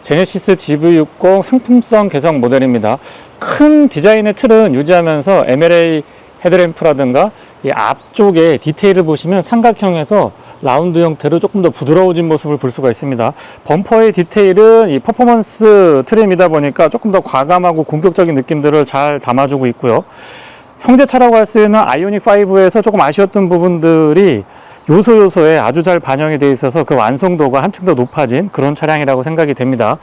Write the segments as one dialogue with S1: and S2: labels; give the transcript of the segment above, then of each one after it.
S1: 제네시스 GV60 상품성 개성 모델입니다. 큰 디자인의 틀은 유지하면서 MLA 헤드램프라든가 이 앞쪽에 디테일을 보시면 삼각형에서 라운드 형태로 조금 더 부드러워진 모습을 볼 수가 있습니다. 범퍼의 디테일은 이 퍼포먼스 트림이다 보니까 조금 더 과감하고 공격적인 느낌들을 잘 담아주고 있고요. 형제차라고 할 수 있는 아이오닉5에서 조금 아쉬웠던 부분들이 요소요소에 아주 잘 반영이 되어 있어서 그 완성도가 한층 더 높아진 그런 차량이라고 생각이 됩니다.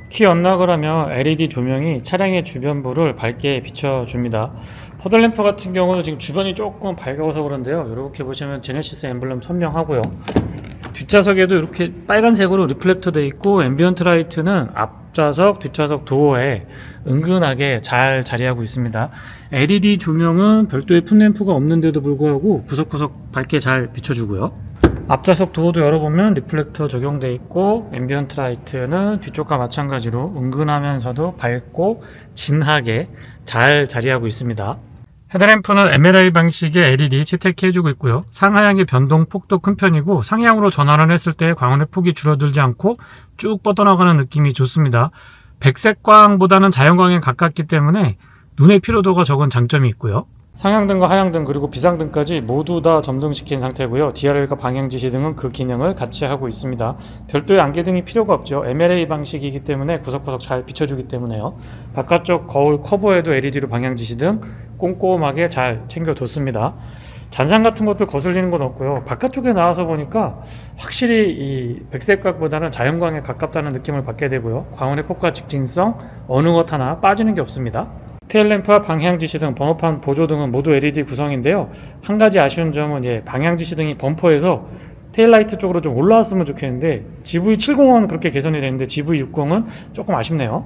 S1: 키 언락을 하며 LED 조명이 차량의 주변부를 밝게 비춰줍니다. 퍼들램프 같은 경우는 지금 주변이 조금 밝아서 그런데요. 이렇게 보시면 제네시스 엠블럼 선명하고요. 뒷좌석에도 이렇게 빨간색으로 리플렉터 되어 있고, 앰비언트 라이트는 앞좌석, 뒷좌석 도어에 은근하게 잘 자리하고 있습니다. LED 조명은 별도의 풋램프가 없는데도 불구하고 구석구석 밝게 잘 비춰주고요. 앞좌석 도어도 열어보면 리플렉터 적용되어 있고, 앰비언트 라이트는 뒤쪽과 마찬가지로 은근하면서도 밝고 진하게 잘 자리하고 있습니다. 헤드램프는 MLA 방식의 LED 채택해주고 있고요. 상하향의 변동 폭도 큰 편이고, 상향으로 전환을 했을 때 광원의 폭이 줄어들지 않고 쭉 뻗어나가는 느낌이 좋습니다. 백색광보다는 자연광에 가깝기 때문에 눈의 피로도가 적은 장점이 있고요. 상향등과 하향등 그리고 비상등까지 모두 다 점등시킨 상태고요. DRL과 방향지시등은 그 기능을 같이 하고 있습니다. 별도의 안개등이 필요가 없죠. MLA 방식이기 때문에 구석구석 잘 비춰주기 때문에요. 바깥쪽 거울 커버에도 LED로 방향지시등 꼼꼼하게 잘 챙겨뒀습니다. 잔상 같은 것도 거슬리는 건 없고요. 바깥쪽에 나와서 보니까 확실히 이 백색각보다는 자연광에 가깝다는 느낌을 받게 되고요. 광원의 폭과 직진성 어느 것 하나 빠지는 게 없습니다. 테일램프와 방향지시등, 번호판 보조등은 모두 LED 구성인데요. 한 가지 아쉬운 점은 이제 방향지시등이 범퍼에서 테일라이트 쪽으로 좀 올라왔으면 좋겠는데, GV70은 그렇게 개선이 되는데 GV60은 조금 아쉽네요.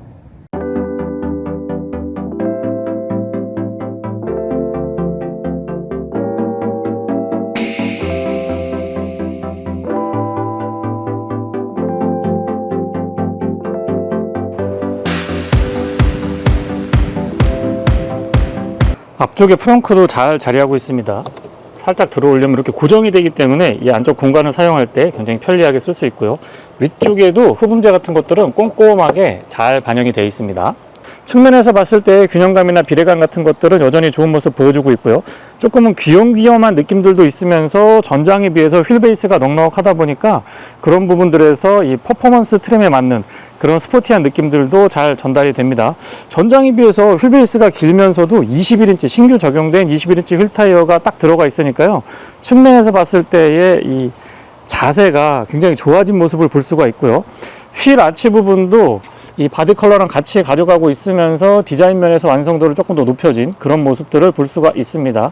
S1: 앞쪽에 프렁크도 잘 자리하고 있습니다. 살짝 들어 올리면 이렇게 고정이 되기 때문에 이 안쪽 공간을 사용할 때 굉장히 편리하게 쓸 수 있고요. 위쪽에도 흡음재 같은 것들은 꼼꼼하게 잘 반영이 되어 있습니다. 측면에서 봤을 때 균형감이나 비례감 같은 것들은 여전히 좋은 모습 보여주고 있고요. 조금은 귀염귀염한 느낌들도 있으면서 전장에 비해서 휠 베이스가 넉넉하다 보니까 그런 부분들에서 이 퍼포먼스 트림에 맞는 그런 스포티한 느낌들도 잘 전달이 됩니다. 전장에 비해서 휠 베이스가 길면서도 21인치 신규 적용된 21인치 휠 타이어가 딱 들어가 있으니까요. 측면에서 봤을 때의 이 자세가 굉장히 좋아진 모습을 볼 수가 있고요. 휠 아치 부분도 이 바디 컬러랑 같이 가져가고 있으면서 디자인 면에서 완성도를 조금 더 높여진 그런 모습들을 볼 수가 있습니다.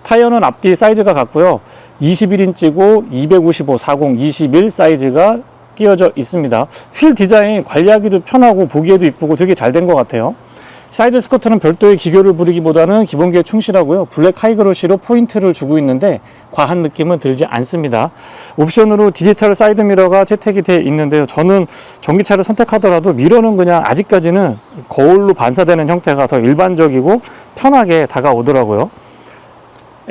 S1: 타이어는 앞뒤 사이즈가 같고요. 21인치고 255, 40, 21 사이즈가 끼워져 있습니다. 휠 디자인 관리하기도 편하고 보기에도 이쁘고 되게 잘 된 것 같아요. 사이드 스커트는 별도의 기교를 부리기보다는 기본기에 충실하고요. 블랙 하이그로시로 포인트를 주고 있는데 과한 느낌은 들지 않습니다. 옵션으로 디지털 사이드 미러가 채택이 되어 있는데요. 저는 전기차를 선택하더라도 미러는 그냥 아직까지는 거울로 반사되는 형태가 더 일반적이고 편하게 다가오더라고요.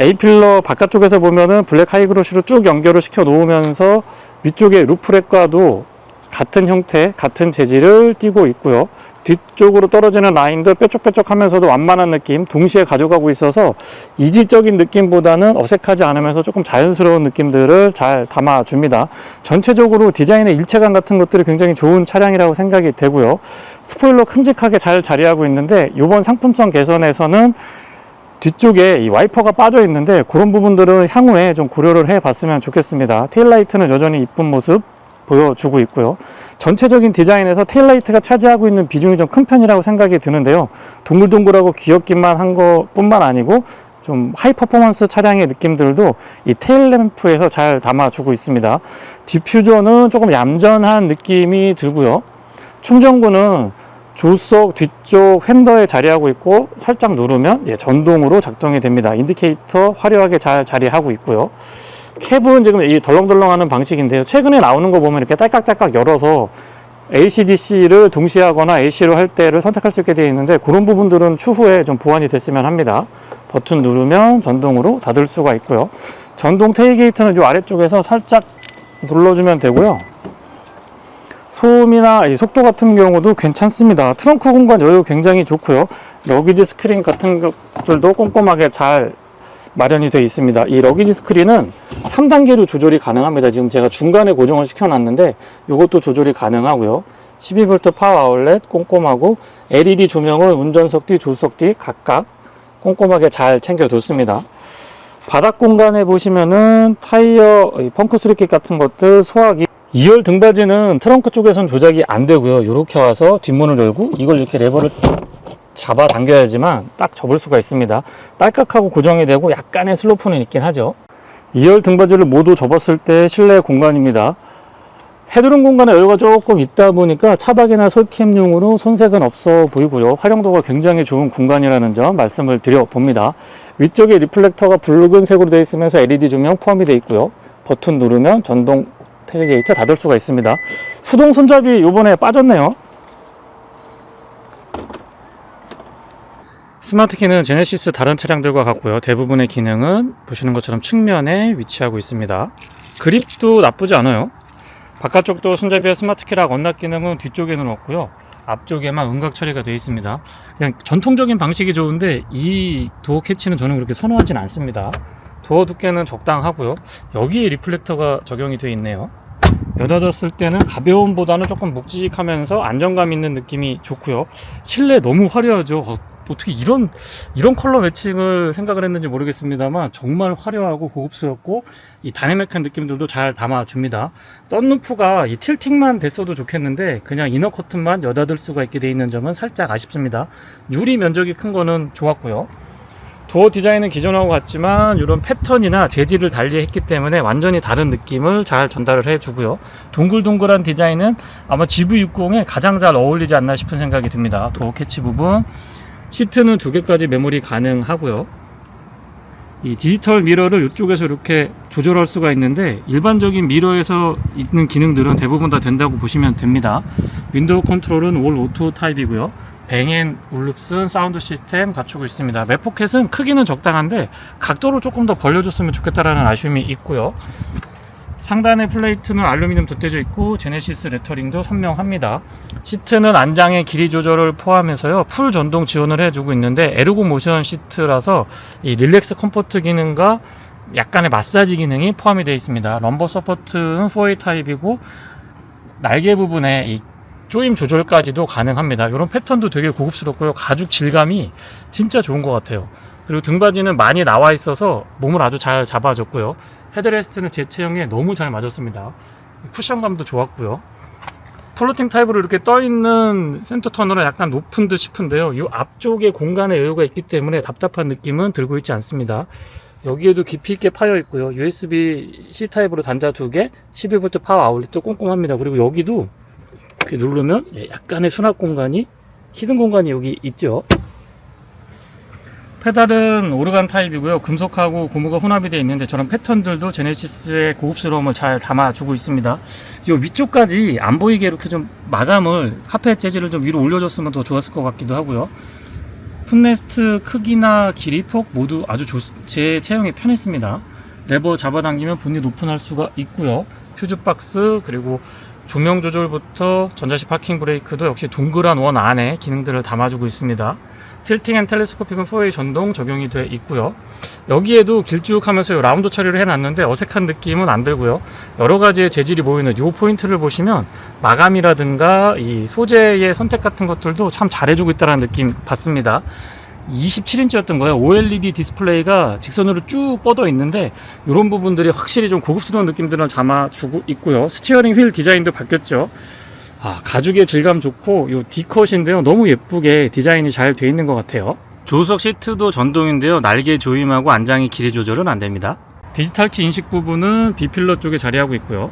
S1: A필러 바깥쪽에서 보면은 블랙 하이그로시로 쭉 연결을 시켜 놓으면서 위쪽에 루프렉과도 같은 형태, 같은 재질을 띠고 있고요. 뒤쪽으로 떨어지는 라인도 뾰족뾰족하면서도 완만한 느낌 동시에 가져가고 있어서 이질적인 느낌보다는 어색하지 않으면서 조금 자연스러운 느낌들을 잘 담아줍니다. 전체적으로 디자인의 일체감 같은 것들이 굉장히 좋은 차량이라고 생각이 되고요. 스포일러 큼직하게 잘 자리하고 있는데 이번 상품성 개선에서는 뒤쪽에 이 와이퍼가 빠져 있는데 그런 부분들은 향후에 좀 고려를 해 봤으면 좋겠습니다. 테일라이트는 여전히 이쁜 모습 보여주고 있고요. 전체적인 디자인에서 테일라이트가 차지하고 있는 비중이 좀 큰 편이라고 생각이 드는데요. 동글동글하고 귀엽기만 한 것뿐만 아니고 좀 하이 퍼포먼스 차량의 느낌들도 이 테일램프에서 잘 담아주고 있습니다. 디퓨저는 조금 얌전한 느낌이 들고요. 충전구는 조수석 뒤쪽 핸더에 자리하고 있고 살짝 누르면 전동으로 작동이 됩니다. 인디케이터 화려하게 잘 자리하고 있고요. 캡은 지금 이 덜렁덜렁하는 방식인데요. 최근에 나오는 거 보면 이렇게 딸깍딸깍 열어서 AC/DC를 동시에 하거나 AC로 할 때를 선택할 수 있게 되어 있는데 그런 부분들은 추후에 좀 보완이 됐으면 합니다. 버튼 누르면 전동으로 닫을 수가 있고요. 전동 테일게이트는 이 아래쪽에서 살짝 눌러주면 되고요. 소음이나 속도 같은 경우도 괜찮습니다. 트렁크 공간 여유 굉장히 좋고요. 러기지 스크린 같은 것들도 꼼꼼하게 잘 마련이 되어 있습니다. 이 러기지 스크린은 3단계로 조절이 가능합니다. 지금 제가 중간에 고정을 시켜놨는데 이것도 조절이 가능하고요. 12V 파워 아울렛 꼼꼼하고 LED 조명은 운전석 뒤, 조수석 뒤 각각 꼼꼼하게 잘 챙겨뒀습니다. 바닥 공간에 보시면은 타이어, 펑크 수리킷 같은 것들 소화기, 2열 등받이는 트렁크 쪽에선 조작이 안 되고요. 이렇게 와서 뒷문을 열고 이걸 이렇게 레버를 잡아 당겨야지만 딱 접을 수가 있습니다. 딸깍하고 고정이 되고 약간의 슬로프는 있긴 하죠. 2열 등받이를 모두 접었을 때 실내 공간입니다. 헤드룸 공간에 여유가 조금 있다 보니까 차박이나 솔캠용으로 손색은 없어 보이고요. 활용도가 굉장히 좋은 공간이라는 점 말씀을 드려봅니다. 위쪽에 리플렉터가 붉은색으로 되어 있으면서 LED 조명 포함이 되어 있고요. 버튼 누르면 전동 테일게이트 닫을 수가 있습니다. 수동 손잡이 요번에 빠졌네요. 스마트키는 제네시스 다른 차량들과 같고요. 대부분의 기능은 보시는 것처럼 측면에 위치하고 있습니다. 그립도 나쁘지 않아요. 바깥쪽도 손잡이와 스마트키락 언락 기능은 뒤쪽에는 없고요. 앞쪽에만 음각 처리가 되어 있습니다. 그냥 전통적인 방식이 좋은데 이 도어 캐치는 저는 그렇게 선호하진 않습니다. 도어 두께는 적당하고요. 여기에 리플렉터가 적용이 되어 있네요. 여닫았을 때는 가벼움보다는 조금 묵직하면서 안정감 있는 느낌이 좋고요. 실내 너무 화려하죠. 어떻게 이런 컬러 매칭을 생각을 했는지 모르겠습니다만 정말 화려하고 고급스럽고 이 다이내믹한 느낌들도 잘 담아줍니다. 썬루프가 이 틸팅만 됐어도 좋겠는데 그냥 이너 커튼만 여닫을 수가 있게 되어 있는 점은 살짝 아쉽습니다. 유리 면적이 큰 거는 좋았고요. 도어 디자인은 기존하고 같지만 이런 패턴이나 재질을 달리했기 때문에 완전히 다른 느낌을 잘 전달을 해주고요. 동글동글한 디자인은 아마 GV60에 가장 잘 어울리지 않나 싶은 생각이 듭니다. 도어 캐치 부분, 시트는 2개까지 메모리 가능하고요. 이 디지털 미러를 이쪽에서 이렇게 조절할 수가 있는데 일반적인 미러에서 있는 기능들은 대부분 다 된다고 보시면 됩니다. 윈도우 컨트롤은 올 오토 타입이고요. 뱅앤올룹슨 사운드 시스템 갖추고 있습니다. 맵포켓은 크기는 적당한데 각도를 조금 더 벌려줬으면 좋겠다라는 아쉬움이 있고요. 상단의 플레이트는 알루미늄 덧대져 있고 제네시스 레터링도 선명합니다. 시트는 안장의 길이 조절을 포함해서요 풀 전동 지원을 해주고 있는데 에르고 모션 시트라서 이 릴렉스 컴포트 기능과 약간의 마사지 기능이 포함이 되어 있습니다. 럼버 서포트는 4A 타입이고 날개 부분에 이 조임 조절까지도 가능합니다. 이런 패턴도 되게 고급스럽고요. 가죽 질감이 진짜 좋은 것 같아요. 그리고 등받이는 많이 나와 있어서 몸을 아주 잘 잡아줬고요. 헤드레스트는 제 체형에 너무 잘 맞았습니다. 쿠션감도 좋았고요. 플로팅 타입으로 이렇게 떠있는 센터 터널은 약간 높은 듯 싶은데요. 이 앞쪽에 공간에 여유가 있기 때문에 답답한 느낌은 들고 있지 않습니다. 여기에도 깊이 있게 파여 있고요. USB-C 타입으로 단자 2개, 12V 파워 아울렛도 꼼꼼합니다. 그리고 여기도 이렇게 누르면 약간의 수납 공간이, 히든 공간이 여기 있죠. 페달은 오르간 타입이고요. 금속하고 고무가 혼합이 되어 있는데 저런 패턴들도 제네시스의 고급스러움을 잘 담아주고 있습니다. 이 위쪽까지 안 보이게 이렇게 좀 마감을, 카펫 재질을 좀 위로 올려줬으면 더 좋았을 것 같기도 하고요. 풋레스트 크기나 길이, 폭 모두 아주 제 체형에 편했습니다. 레버 잡아당기면 본닛 오픈할 수가 있고요. 퓨즈박스, 그리고 조명 조절부터 전자식 파킹 브레이크도 역시 동그란 원 안에 기능들을 담아주고 있습니다. 틸팅 앤 텔레스코픽은 4A 전동 적용이 되어 있고요. 여기에도 길쭉하면서 라운드 처리를 해놨는데 어색한 느낌은 안 들고요. 여러 가지의 재질이 보이는 이 포인트를 보시면 마감이라든가 이 소재의 선택 같은 것들도 참 잘해주고 있다는 느낌 받습니다. 27인치였던 거예요. OLED 디스플레이가 직선으로 쭉 뻗어 있는데 이런 부분들이 확실히 좀 고급스러운 느낌들을 담아주고 있고요. 스티어링 휠 디자인도 바뀌었죠. 가죽의 질감 좋고 이 D컷인데요. 너무 예쁘게 디자인이 잘 되어 있는 것 같아요. 조수석 시트도 전동인데요. 날개 조임하고 안장의 길이 조절은 안 됩니다. 디지털 키 인식 부분은 B필러 쪽에 자리하고 있고요.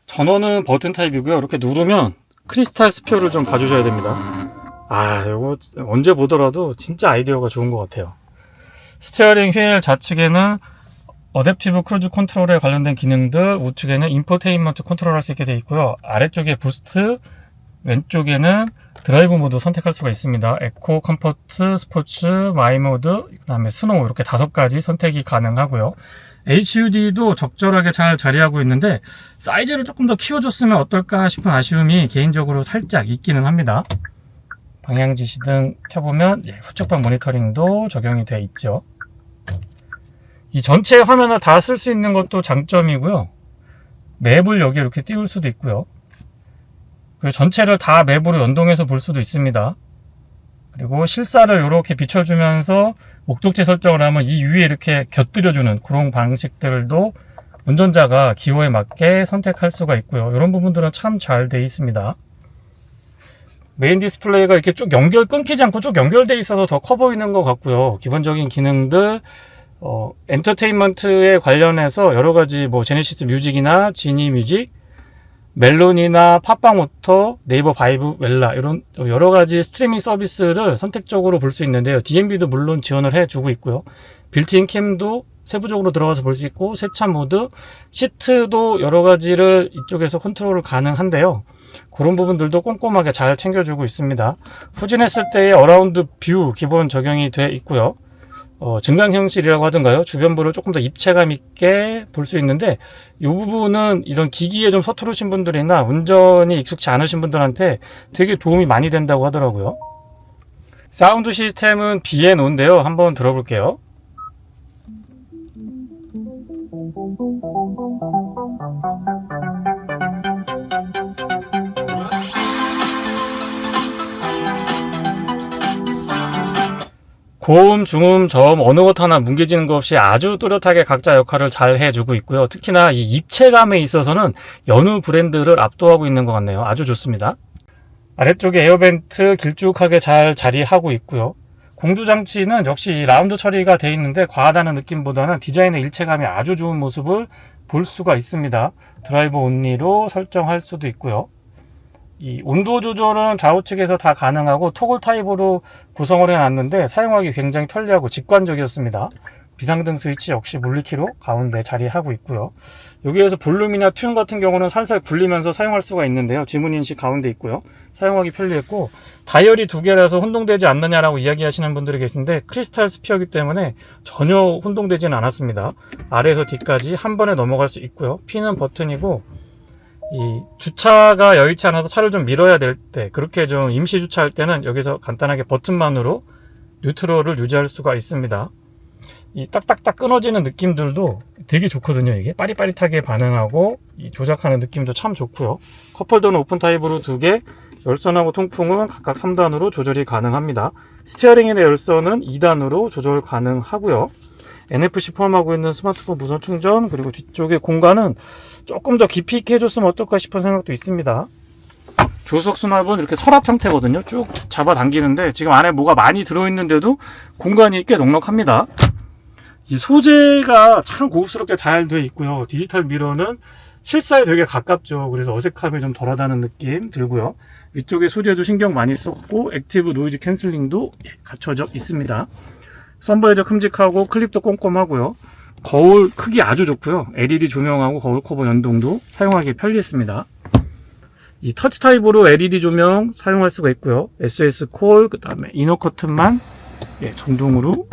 S1: 전원은 버튼 타입이고요. 이렇게 누르면 크리스탈 스피어를 좀 봐주셔야 됩니다. 이거 언제 보더라도 진짜 아이디어가 좋은 것 같아요. 스티어링 휠 좌측에는 어댑티브 크루즈 컨트롤에 관련된 기능들, 우측에는 인포테인먼트 컨트롤 할 수 있게 되어 있고요. 아래쪽에 부스트, 왼쪽에는 드라이브 모드 선택할 수가 있습니다. 에코, 컴포트, 스포츠, 마이 모드, 그 다음에 스노우 이렇게 5가지 선택이 가능하고요. HUD도 적절하게 잘 자리하고 있는데 사이즈를 조금 더 키워줬으면 어떨까 싶은 아쉬움이 개인적으로 살짝 있기는 합니다. 방향 지시등 켜보면 후측방 모니터링도 적용이 되어 있죠. 이 전체 화면을 다 쓸 수 있는 것도 장점이고요. 맵을 여기 이렇게 띄울 수도 있고요. 그리고 전체를 다 맵으로 연동해서 볼 수도 있습니다. 그리고 실사를 이렇게 비춰주면서 목적지 설정을 하면 이 위에 이렇게 곁들여주는 그런 방식들도 운전자가 기호에 맞게 선택할 수가 있고요. 이런 부분들은 참 잘 되어 있습니다. 메인 디스플레이가 이렇게 쭉 끊기지 않고 쭉 연결되어 있어서 더 커 보이는 것 같고요. 기본적인 기능들, 엔터테인먼트에 관련해서 여러가지 제네시스 뮤직이나 지니 뮤직, 멜론이나 팟빵 오토, 네이버 바이브 웰라 이런 여러가지 스트리밍 서비스를 선택적으로 볼 수 있는데요. DMB도 물론 지원을 해주고 있고요. 빌트인 캠도 세부적으로 들어가서 볼 수 있고, 세차 모드, 시트도 여러가지를 이쪽에서 컨트롤 가능한데요. 그런 부분들도 꼼꼼하게 잘 챙겨주고 있습니다. 후진했을 때의 어라운드 뷰 기본 적용이 되어 있고요. 증강현실이라고 하던가요? 주변부를 조금 더 입체감 있게 볼 수 있는데 이 부분은 이런 기기에 좀 서투르신 분들이나 운전이 익숙치 않으신 분들한테 되게 도움이 많이 된다고 하더라고요. 사운드 시스템은 B&O인데요. 한번 들어볼게요. 고음, 중음, 저음 어느 것 하나 뭉개지는 것 없이 아주 또렷하게 각자 역할을 잘 해주고 있고요. 특히나 이 입체감에 있어서는 여느 브랜드를 압도하고 있는 것 같네요. 아주 좋습니다. 아래쪽에 에어벤트 길쭉하게 잘 자리하고 있고요. 공조장치는 역시 라운드 처리가 되어 있는데 과하다는 느낌보다는 디자인의 일체감이 아주 좋은 모습을 볼 수가 있습니다. 드라이브 온리로 설정할 수도 있고요. 이 온도 조절은 좌우측에서 다 가능하고 토글 타입으로 구성을 해놨는데 사용하기 굉장히 편리하고 직관적이었습니다. 비상등 스위치 역시 물리키로 가운데 자리하고 있고요. 여기에서 볼륨이나 튠 같은 경우는 살살 굴리면서 사용할 수가 있는데요. 지문인식 가운데 있고요. 사용하기 편리했고, 다이얼이 2개라서 혼동되지 않느냐라고 이야기하시는 분들이 계신데 크리스탈 스피어이기 때문에 전혀 혼동되지는 않았습니다. 아래에서 뒤까지 한 번에 넘어갈 수 있고요. P는 버튼이고, 이 주차가 여의치 않아서 차를 좀 밀어야 될 때, 그렇게 좀 임시 주차할 때는 여기서 간단하게 버튼만으로 뉴트럴을 유지할 수가 있습니다. 이 딱딱딱 끊어지는 느낌들도 되게 좋거든요. 이게 빠릿빠릿하게 반응하고 이 조작하는 느낌도 참 좋고요. 컵홀더는 오픈 타입으로 2개, 열선하고 통풍은 각각 3단으로 조절이 가능합니다. 스티어링의 열선은 2단으로 조절 가능하고요. NFC 포함하고 있는 스마트폰 무선 충전, 그리고 뒤쪽에 공간은 조금 더 깊이 있게 해줬으면 어떨까 싶은 생각도 있습니다. 조석 수납은 이렇게 서랍 형태거든요. 쭉 잡아당기는데 지금 안에 뭐가 많이 들어있는데도 공간이 꽤 넉넉합니다. 이 소재가 참 고급스럽게 잘 되어 있고요. 디지털 미러는 실사에 되게 가깝죠. 그래서 어색함이 좀 덜하다는 느낌 들고요. 위쪽에 소재도 신경 많이 썼고 액티브 노이즈 캔슬링도 갖춰져 있습니다. 선바이저 큼직하고 클립도 꼼꼼하고요. 거울 크기 아주 좋고요. LED 조명하고 거울 커버 연동도 사용하기 편리했습니다. 이 터치 타입으로 LED 조명 사용할 수가 있고요. SOS 콜, 그 다음에 이너 커튼만 전동으로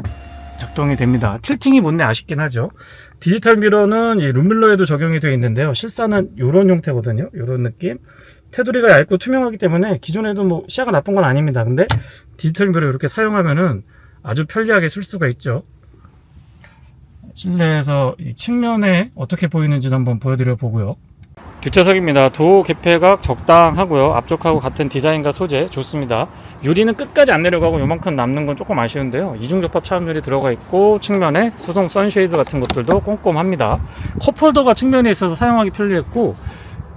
S1: 작동이 됩니다. 틸팅이 못내 아쉽긴 하죠. 디지털 미러는 룸밀러에도 적용이 되어 있는데요. 실사는 이런 형태거든요. 이런 느낌. 테두리가 얇고 투명하기 때문에 기존에도 시야가 나쁜 건 아닙니다. 근데 디지털 미러 이렇게 사용하면은 아주 편리하게 쓸 수가 있죠. 실내에서 이 측면에 어떻게 보이는지도 한번 보여드려 보고요. 뒷좌석입니다. 도어 개폐각 적당하고요. 앞쪽하고 같은 디자인과 소재 좋습니다. 유리는 끝까지 안 내려가고 요만큼 남는 건 조금 아쉬운데요. 이중접합 차음유리 들어가 있고 측면에 수동 선쉐이드 같은 것들도 꼼꼼합니다. 컵홀더가 측면에 있어서 사용하기 편리했고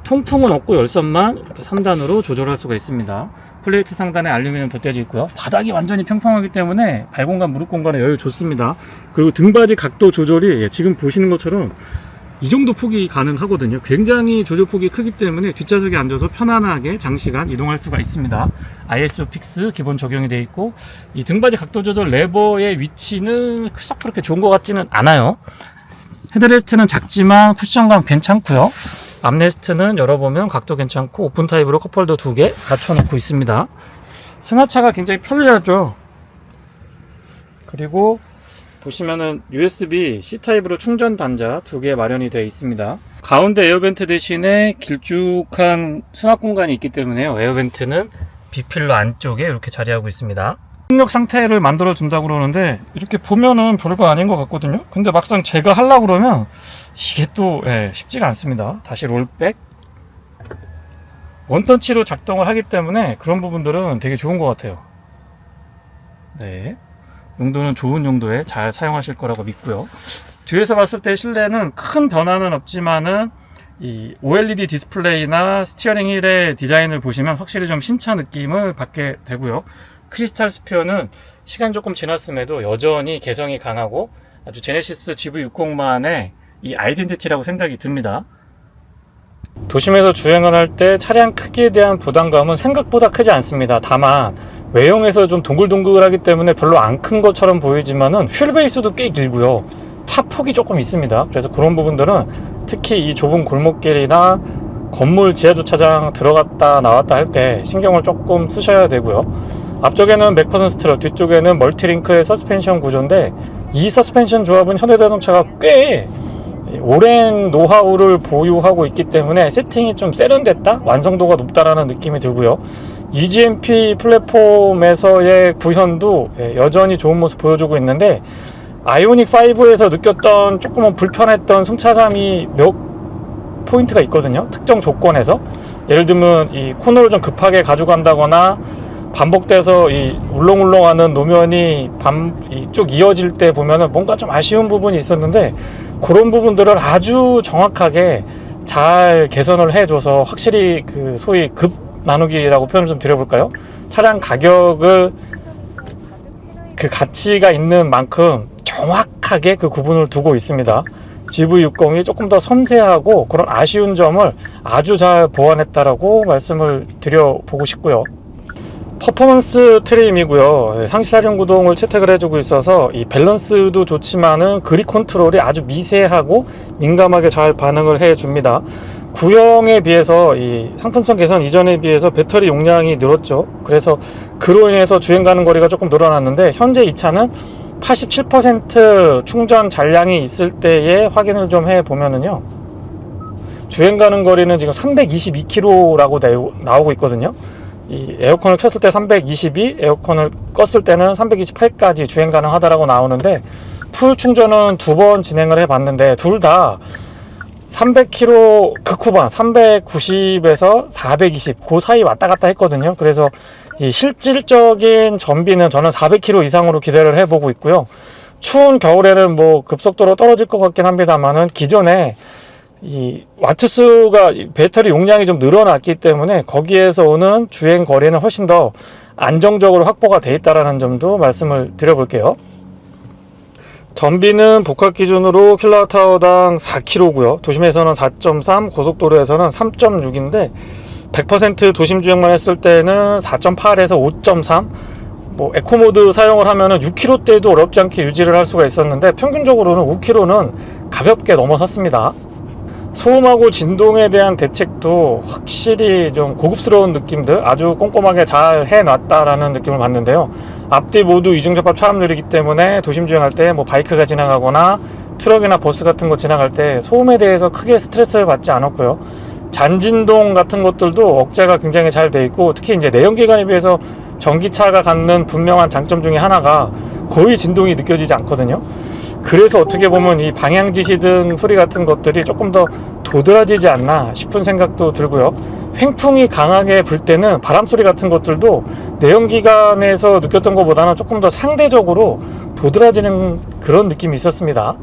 S1: 통풍은 없고 열선만 이렇게 3단으로 조절할 수가 있습니다. 플레이트 상단에 알루미늄 덧대져 있고요. 바닥이 완전히 평평하기 때문에 발 공간, 무릎 공간에 여유 좋습니다. 그리고 등받이 각도 조절이 지금 보시는 것처럼 이 정도 폭이 가능하거든요. 굉장히 조절폭이 크기 때문에 뒷좌석에 앉아서 편안하게 장시간 이동할 수가 있습니다. ISO 픽스 기본 적용이 되어 있고 이 등받이 각도 조절 레버의 위치는 썩 그렇게 좋은 것 같지는 않아요. 헤드레스트는 작지만 쿠션감 괜찮고요. 암레스트는 열어보면 각도 괜찮고 오픈 타입으로 컵홀더 2개 갖춰놓고 있습니다. 승하차가 굉장히 편리하죠. 그리고 보시면은 USB C타입으로 충전 단자 2개 마련이 되어 있습니다. 가운데 에어벤트 대신에 길쭉한 수납 공간이 있기 때문에요. 에어벤트는 B필러 안쪽에 이렇게 자리하고 있습니다. 출력 상태를 만들어 준다고 그러는데 이렇게 보면은 별거 아닌 것 같거든요. 근데 막상 제가 하려고 그러면 이게 또 쉽지가 않습니다. 다시 롤백, 원터치로 작동을 하기 때문에 그런 부분들은 되게 좋은 것 같아요. 네, 용도는 좋은 용도에 잘 사용하실 거라고 믿고요. 뒤에서 봤을 때 실내는 큰 변화는 없지만은 이 OLED 디스플레이나 스티어링 휠의 디자인을 보시면 확실히 좀 신차 느낌을 받게 되고요. 크리스탈 스피어는 시간 조금 지났음에도 여전히 개성이 강하고 아주 제네시스 GV60만의 이 아이덴티티라고 생각이 듭니다. 도심에서 주행을 할 때 차량 크기에 대한 부담감은 생각보다 크지 않습니다. 다만 외형에서 좀 동글동글하기 때문에 별로 안 큰 것처럼 보이지만은 휠 베이스도 꽤 길고요. 차 폭이 조금 있습니다. 그래서 그런 부분들은 특히 이 좁은 골목길이나 건물 지하주차장 들어갔다 나왔다 할 때 신경을 조금 쓰셔야 되고요. 앞쪽에는 맥퍼슨 스트럿, 뒤쪽에는 멀티링크의 서스펜션 구조인데 이 서스펜션 조합은 현대자동차가 꽤 오랜 노하우를 보유하고 있기 때문에 세팅이 좀 세련됐다? 완성도가 높다라는 느낌이 들고요. EGMP 플랫폼에서의 구현도 여전히 좋은 모습 보여주고 있는데 아이오닉 5에서 느꼈던 조금은 불편했던 승차감이 몇 포인트가 있거든요. 특정 조건에서 예를 들면 이 코너를 좀 급하게 가져간다거나 반복돼서 이 울렁울렁하는 노면이 쭉 이어질 때 보면은 뭔가 좀 아쉬운 부분이 있었는데 그런 부분들을 아주 정확하게 잘 개선을 해줘서 확실히 그 소위 급 나누기라고 표현을 좀 드려볼까요? 차량 가격을 그 가치가 있는 만큼 정확하게 그 구분을 두고 있습니다. GV60이 조금 더 섬세하고 그런 아쉬운 점을 아주 잘 보완했다라고 말씀을 드려보고 싶고요. 퍼포먼스 트림이고요. 상시사륜 구동을 채택을 해주고 있어서 이 밸런스도 좋지만은 그립 컨트롤이 아주 미세하고 민감하게 잘 반응을 해줍니다. 구형에 비해서 이 상품성 개선 이전에 비해서 배터리 용량이 늘었죠. 그래서 그로 인해서 주행 가는 거리가 조금 늘어났는데 현재 이 차는 87% 충전 잔량이 있을 때에 확인을 좀 해보면은요, 주행 가는 거리는 지금 322km라고 나오고 있거든요. 이 에어컨을 켰을 때 322, 에어컨을 껐을 때는 328까지 주행 가능하다라고 나오는데 풀 충전은 2번 진행을 해봤는데 둘 다 300km 극후반 390에서 420 그 사이 왔다 갔다 했거든요. 그래서 이 실질적인 전비는 저는 400km 이상으로 기대를 해보고 있고요. 추운 겨울에는 뭐 급속도로 떨어질 것 같긴 합니다만은 기존에 이 와트수가 배터리 용량이 좀 늘어났기 때문에 거기에서 오는 주행 거리는 훨씬 더 안정적으로 확보가 돼 있다라는 점도 말씀을 드려볼게요. 전비는 복합 기준으로 킬로와트아워당 4km고요. 도심에서는 4.3, 고속도로에서는 3.6인데 100% 도심 주행만 했을 때는 4.8에서 5.3, 뭐 에코모드 사용을 하면은 6km대도 어렵지 않게 유지를 할 수가 있었는데 평균적으로는 5km는 가볍게 넘어섰습니다. 소음하고 진동에 대한 대책도 확실히 좀 고급스러운 느낌들 아주 꼼꼼하게 잘 해놨다라는 느낌을 받는데요. 앞뒤 모두 이중접합 차음률이기 때문에 도심 주행할 때 뭐 바이크가 지나가거나 트럭이나 버스 같은 거 지나갈 때 소음에 대해서 크게 스트레스를 받지 않았고요. 잔진동 같은 것들도 억제가 굉장히 잘 돼 있고 특히 이제 내연기관에 비해서 전기차가 갖는 분명한 장점 중에 하나가 거의 진동이 느껴지지 않거든요. 그래서 어떻게 보면 이 방향 지시등 소리 같은 것들이 조금 더 도드라지지 않나 싶은 생각도 들고요. 횡풍이 강하게 불 때는 바람 소리 같은 것들도 내연기관에서 느꼈던 것보다는 조금 더 상대적으로 도드라지는 그런 느낌이 있었습니다.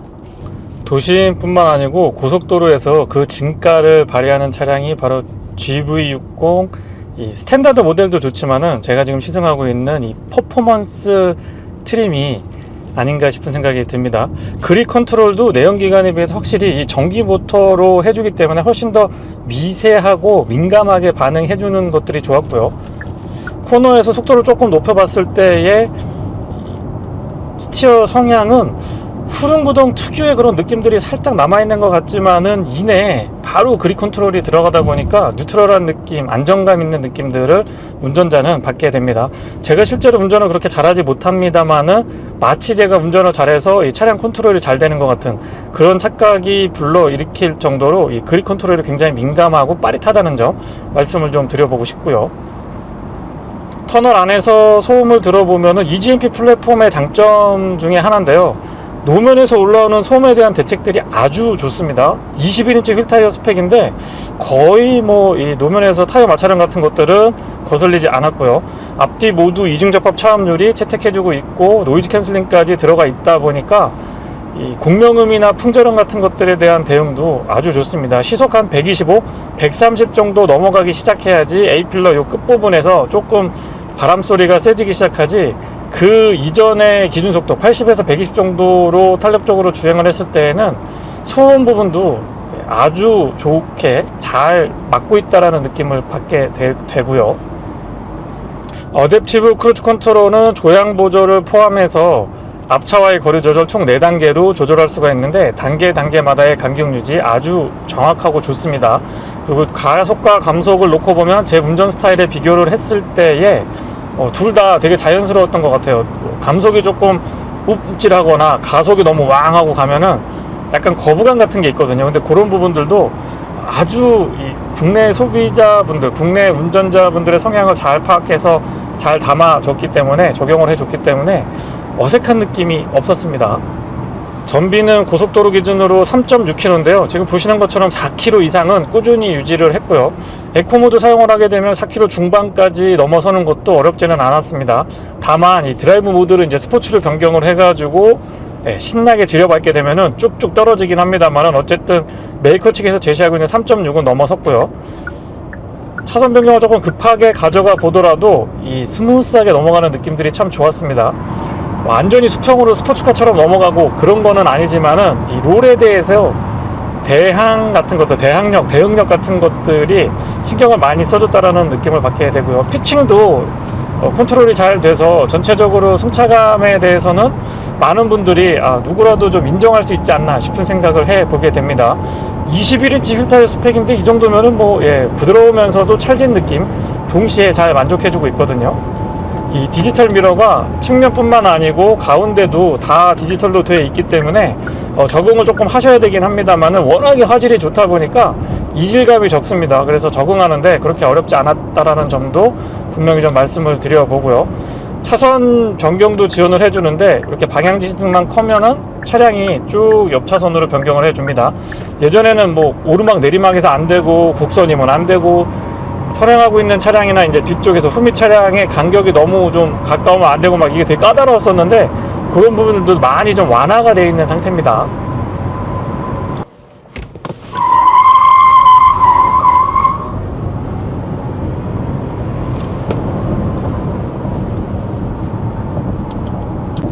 S1: 도심뿐만 아니고 고속도로에서 그 진가를 발휘하는 차량이 바로 GV60 이 스탠다드 모델도 좋지만은 제가 지금 시승하고 있는 이 퍼포먼스 트림이 아닌가 싶은 생각이 듭니다. 그립 컨트롤도 내연기관에 비해서 확실히 이 전기 모터로 해주기 때문에 훨씬 더 미세하고 민감하게 반응해주는 것들이 좋았고요. 코너에서 속도를 조금 높여봤을 때의 스티어 성향은 푸른구동 특유의 그런 느낌들이 살짝 남아있는 것 같지만은 이내 바로 그립 컨트롤이 들어가다 보니까 뉴트럴한 느낌, 안정감 있는 느낌들을 운전자는 받게 됩니다. 제가 실제로 운전을 그렇게 잘하지 못합니다만은 마치 제가 운전을 잘해서 이 차량 컨트롤이 잘 되는 것 같은 그런 착각이 불러일으킬 정도로 이 그립 컨트롤이 굉장히 민감하고 빠릿하다는 점 말씀을 좀 드려보고 싶고요. 터널 안에서 소음을 들어보면은 EGMP 플랫폼의 장점 중에 하나인데요, 노면에서 올라오는 소음에 대한 대책들이 아주 좋습니다. 21인치 휠 타이어 스펙인데 거의 뭐 이 노면에서 타이어 마찰형 같은 것들은 거슬리지 않았고요. 앞뒤 모두 이중 접합 차음률이 채택해주고 있고 노이즈 캔슬링까지 들어가 있다 보니까 이 공명음이나 풍절음 같은 것들에 대한 대응도 아주 좋습니다. 시속 한 125, 130 정도 넘어가기 시작해야지 A필러 요 끝부분에서 조금 바람 소리가 세지기 시작하지, 그 이전의 기준 속도 80에서 120 정도로 탄력적으로 주행을 했을 때에는 소음 부분도 아주 좋게 잘 막고 있다라는 느낌을 받게 되고요. 어댑티브 크루즈 컨트롤은 조향 보조를 포함해서 앞차와의 거리 조절 총 4단계로 조절할 수가 있는데 단계마다의 간격 유지 아주 정확하고 좋습니다. 그리고 가속과 감속을 놓고 보면 제 운전 스타일에 비교를 했을 때에 둘 다 되게 자연스러웠던 것 같아요. 감속이 조금 웁질하거나 가속이 너무 왕하고 가면은 약간 거부감 같은 게 있거든요. 근데 그런 부분들도 아주 이 국내 소비자분들, 국내 운전자분들의 성향을 잘 파악해서 잘 담아줬기 때문에, 적용을 해줬기 때문에 어색한 느낌이 없었습니다. 전비는 고속도로 기준으로 3.6km인데요 지금 보시는 것처럼 4km 이상은 꾸준히 유지를 했고요. 에코모드 사용을 하게 되면 4km 중반까지 넘어서는 것도 어렵지는 않았습니다. 다만 이 드라이브 모드를 이제 스포츠로 변경을 해가지고 신나게 지려밟게 되면은 쭉쭉 떨어지긴 합니다만, 어쨌든 메이커 측에서 제시하고 있는 3.6은 넘어섰고요. 차선 변경을 조금 급하게 가져가 보더라도 이 스무스하게 넘어가는 느낌들이 참 좋았습니다. 완전히 수평으로 스포츠카처럼 넘어가고 그런 거는 아니지만은 이 롤에 대해서 대항 같은 것들, 대응력 같은 것들이 신경을 많이 써줬다라는 느낌을 받게 되고요. 피칭도 컨트롤이 잘 돼서 전체적으로 승차감에 대해서는 많은 분들이 누구라도 좀 인정할 수 있지 않나 싶은 생각을 해보게 됩니다. 21인치 휠 타이어 스펙인데 이 정도면은 부드러우면서도 찰진 느낌 동시에 잘 만족해주고 있거든요. 이 디지털 미러가 측면뿐만 아니고 가운데도 다 디지털로 되어 있기 때문에 적응을 조금 하셔야 되긴 합니다만 워낙에 화질이 좋다 보니까 이질감이 적습니다. 그래서 적응하는데 그렇게 어렵지 않았다라는 점도 분명히 좀 말씀을 드려보고요. 차선 변경도 지원을 해주는데 이렇게 방향 지시등만 커면은 차량이 쭉 옆 차선으로 변경을 해줍니다. 예전에는 오르막 내리막에서 안 되고 곡선이면 안 되고 선행하고 있는 차량이나 이제 뒤쪽에서 후미 차량의 간격이 너무 좀 가까우면 안 되고 이게 되게 까다로웠었는데 그런 부분들도 많이 좀 완화가 되어 있는 상태입니다.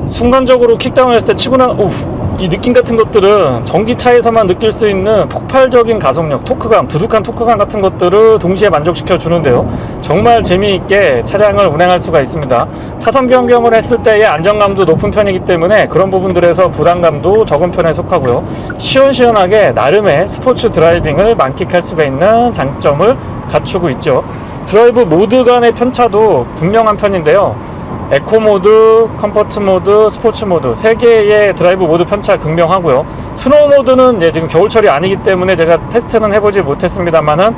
S1: 순간적으로 킥다운 했을 때 치고 이 느낌 같은 것들은 전기차에서만 느낄 수 있는 폭발적인 가속력, 토크감, 두둑한 토크감 같은 것들을 동시에 만족시켜 주는데요, 정말 재미있게 차량을 운행할 수가 있습니다. 차선 변경을 했을 때의 안정감도 높은 편이기 때문에 그런 부분들에서 부담감도 적은 편에 속하고요. 시원시원하게 나름의 스포츠 드라이빙을 만끽할 수가 있는 장점을 갖추고 있죠. 드라이브 모드 간의 편차도 분명한 편인데요, 에코 모드, 컴포트 모드, 스포츠 모드 3개의 드라이브 모드 편차 극명하고요. 스노우 모드는 지금 겨울철이 아니기 때문에 제가 테스트는 해보지 못했습니다만은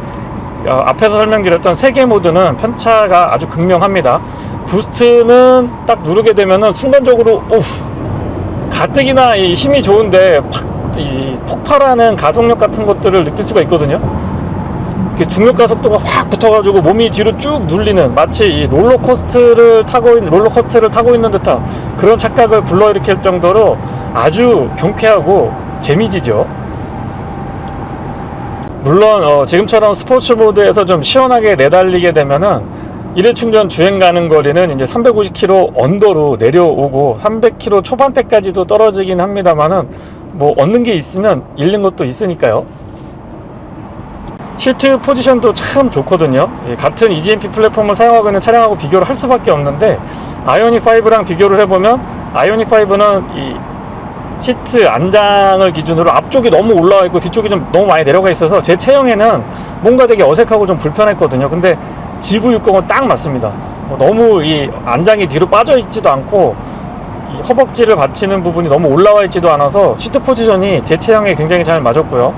S1: 앞에서 설명드렸던 3개 모드는 편차가 아주 극명합니다. 부스트는 딱 누르게 되면은 순간적으로 가뜩이나 이 힘이 좋은데 이 폭발하는 가속력 같은 것들을 느낄 수가 있거든요. 중력가 속도가 확 붙어가지고 몸이 뒤로 쭉 눌리는, 마치 이 롤러코스터를 타고 있는 듯한 그런 착각을 불러일으킬 정도로 아주 경쾌하고 재미지죠. 물론 지금처럼 스포츠 모드에서 좀 시원하게 내달리게 되면은 일회 충전 주행 가는 거리는 이제 350km 언더로 내려오고 300km 초반대까지도 떨어지긴 합니다만은 얻는 게 있으면 잃는 것도 있으니까요. 시트 포지션도 참 좋거든요. 같은 EGMP 플랫폼을 사용하고 있는 차량하고 비교를 할 수밖에 없는데 아이오닉 5랑 비교를 해보면 아이오닉 5는 이 시트 안장을 기준으로 앞쪽이 너무 올라와 있고 뒤쪽이 좀 너무 많이 내려가 있어서 제 체형에는 뭔가 되게 어색하고 좀 불편했거든요. 근데 GV60은 딱 맞습니다. 너무 이 안장이 뒤로 빠져 있지도 않고 이 허벅지를 받치는 부분이 너무 올라와 있지도 않아서 시트 포지션이 제 체형에 굉장히 잘 맞았고요.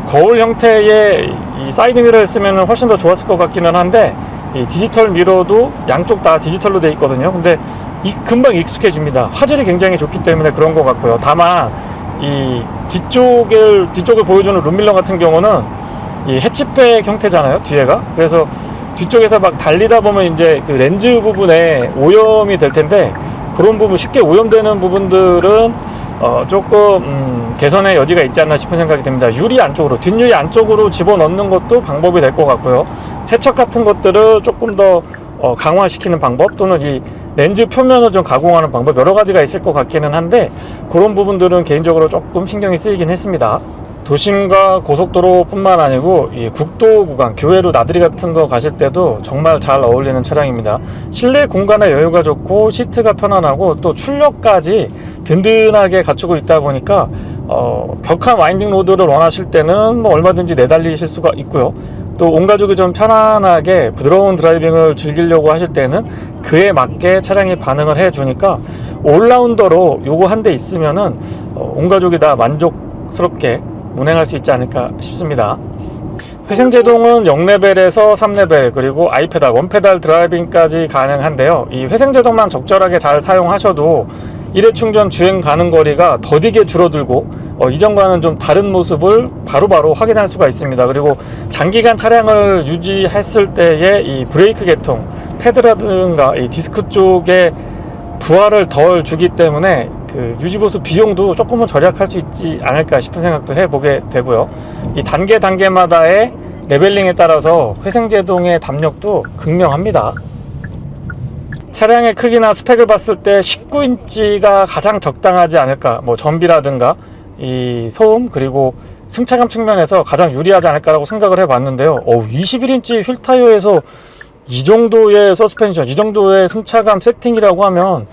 S1: 거울 형태의 이 사이드 미러를 쓰면 훨씬 더 좋았을 것 같기는 한데, 이 디지털 미러도 양쪽 다 디지털로 되어 있거든요. 근데 금방 익숙해집니다. 화질이 굉장히 좋기 때문에 그런 것 같고요. 다만 이 뒤쪽을 보여주는 룸밀러 같은 경우는 이 해치백 형태잖아요, 뒤에가. 그래서 뒤쪽에서 막 달리다 보면 이제 그 렌즈 부분에 오염이 될 텐데, 그런 부분, 쉽게 오염되는 부분들은 조금 개선의 여지가 있지 않나 싶은 생각이 듭니다. 유리 안쪽으로, 뒷유리 안쪽으로 집어넣는 것도 방법이 될 것 같고요. 세척 같은 것들을 조금 더 강화시키는 방법, 또는 이 렌즈 표면을 좀 가공하는 방법, 여러 가지가 있을 것 같기는 한데, 그런 부분들은 개인적으로 조금 신경이 쓰이긴 했습니다. 도심과 고속도로 뿐만 아니고 이 국도 구간, 교외로 나들이 같은 거 가실 때도 정말 잘 어울리는 차량입니다. 실내 공간의 여유가 좋고 시트가 편안하고 또 출력까지 든든하게 갖추고 있다 보니까 격한 와인딩 로드를 원하실 때는 뭐 얼마든지 내달리실 수가 있고요. 또 온 가족이 좀 편안하게 부드러운 드라이빙을 즐기려고 하실 때는 그에 맞게 차량이 반응을 해주니까 올라운더로 요거 한 대 있으면은 온 가족이 다 만족스럽게 운행할 수 있지 않을까 싶습니다. 회생제동은 0레벨에서 3레벨, 그리고 아이페달, 원페달 드라이빙까지 가능한데요. 이 회생제동만 적절하게 잘 사용하셔도 일회 충전 주행 가는 거리가 더디게 줄어들고 이전과는 좀 다른 모습을 바로바로 확인할 수가 있습니다. 그리고 장기간 차량을 유지했을 때의 이 브레이크 계통, 패드라든가 이 디스크 쪽에 부하를 덜 주기 때문에 그 유지보수 비용도 조금은 절약할 수 있지 않을까 싶은 생각도 해보게 되고요. 이 단계마다의 레벨링에 따라서 회생제동의 담력도 극명합니다. 차량의 크기나 스펙을 봤을 때 19인치가 가장 적당하지 않을까, 뭐 전비라든가 이 소음, 그리고 승차감 측면에서 가장 유리하지 않을까라고 생각을 해봤는데요. 21인치 휠 타이어에서 이 정도의 서스펜션, 이 정도의 승차감 세팅이라고 하면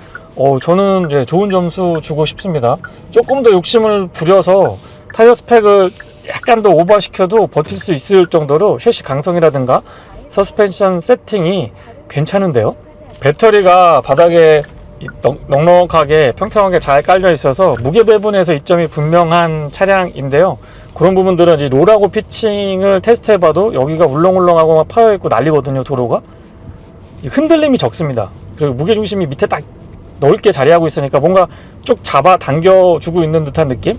S1: 저는 좋은 점수 주고 싶습니다. 조금 더 욕심을 부려서 타이어 스펙을 약간 더 오버시켜도 버틸 수 있을 정도로 셰시 강성이라든가 서스펜션 세팅이 괜찮은데요. 배터리가 바닥에 넉넉하게 평평하게 잘 깔려 있어서 무게 배분에서 이점이 분명한 차량인데요. 그런 부분들은 이 롤하고 피칭을 테스트해봐도 여기가 울렁울렁하고 막 파여있고 난리거든요. 도로가 흔들림이 적습니다. 그리고 무게중심이 밑에 딱 넓게 자리하고 있으니까 뭔가 쭉 잡아 당겨주고 있는 듯한 느낌.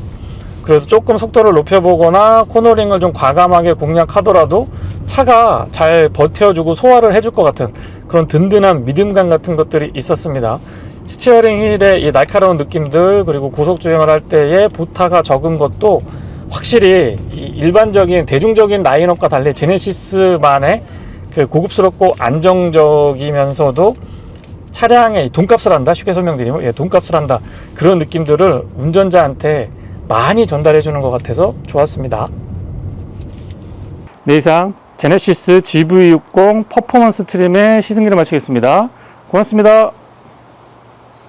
S1: 그래서 조금 속도를 높여보거나 코너링을 좀 과감하게 공략하더라도 차가 잘 버텨주고 소화를 해줄 것 같은 그런 든든한 믿음감 같은 것들이 있었습니다. 스티어링 휠의 이 날카로운 느낌들, 그리고 고속주행을 할 때의 보타가 적은 것도 확실히 일반적인 대중적인 라인업과 달리 제네시스만의 그 고급스럽고 안정적이면서도 차량의 돈값을 한다, 쉽게 설명드리면 돈값을 한다, 그런 느낌들을 운전자한테 많이 전달해 주는 것 같아서 좋았습니다. 네, 이상 제네시스 GV60 퍼포먼스 트림의 시승기를 마치겠습니다. 고맙습니다.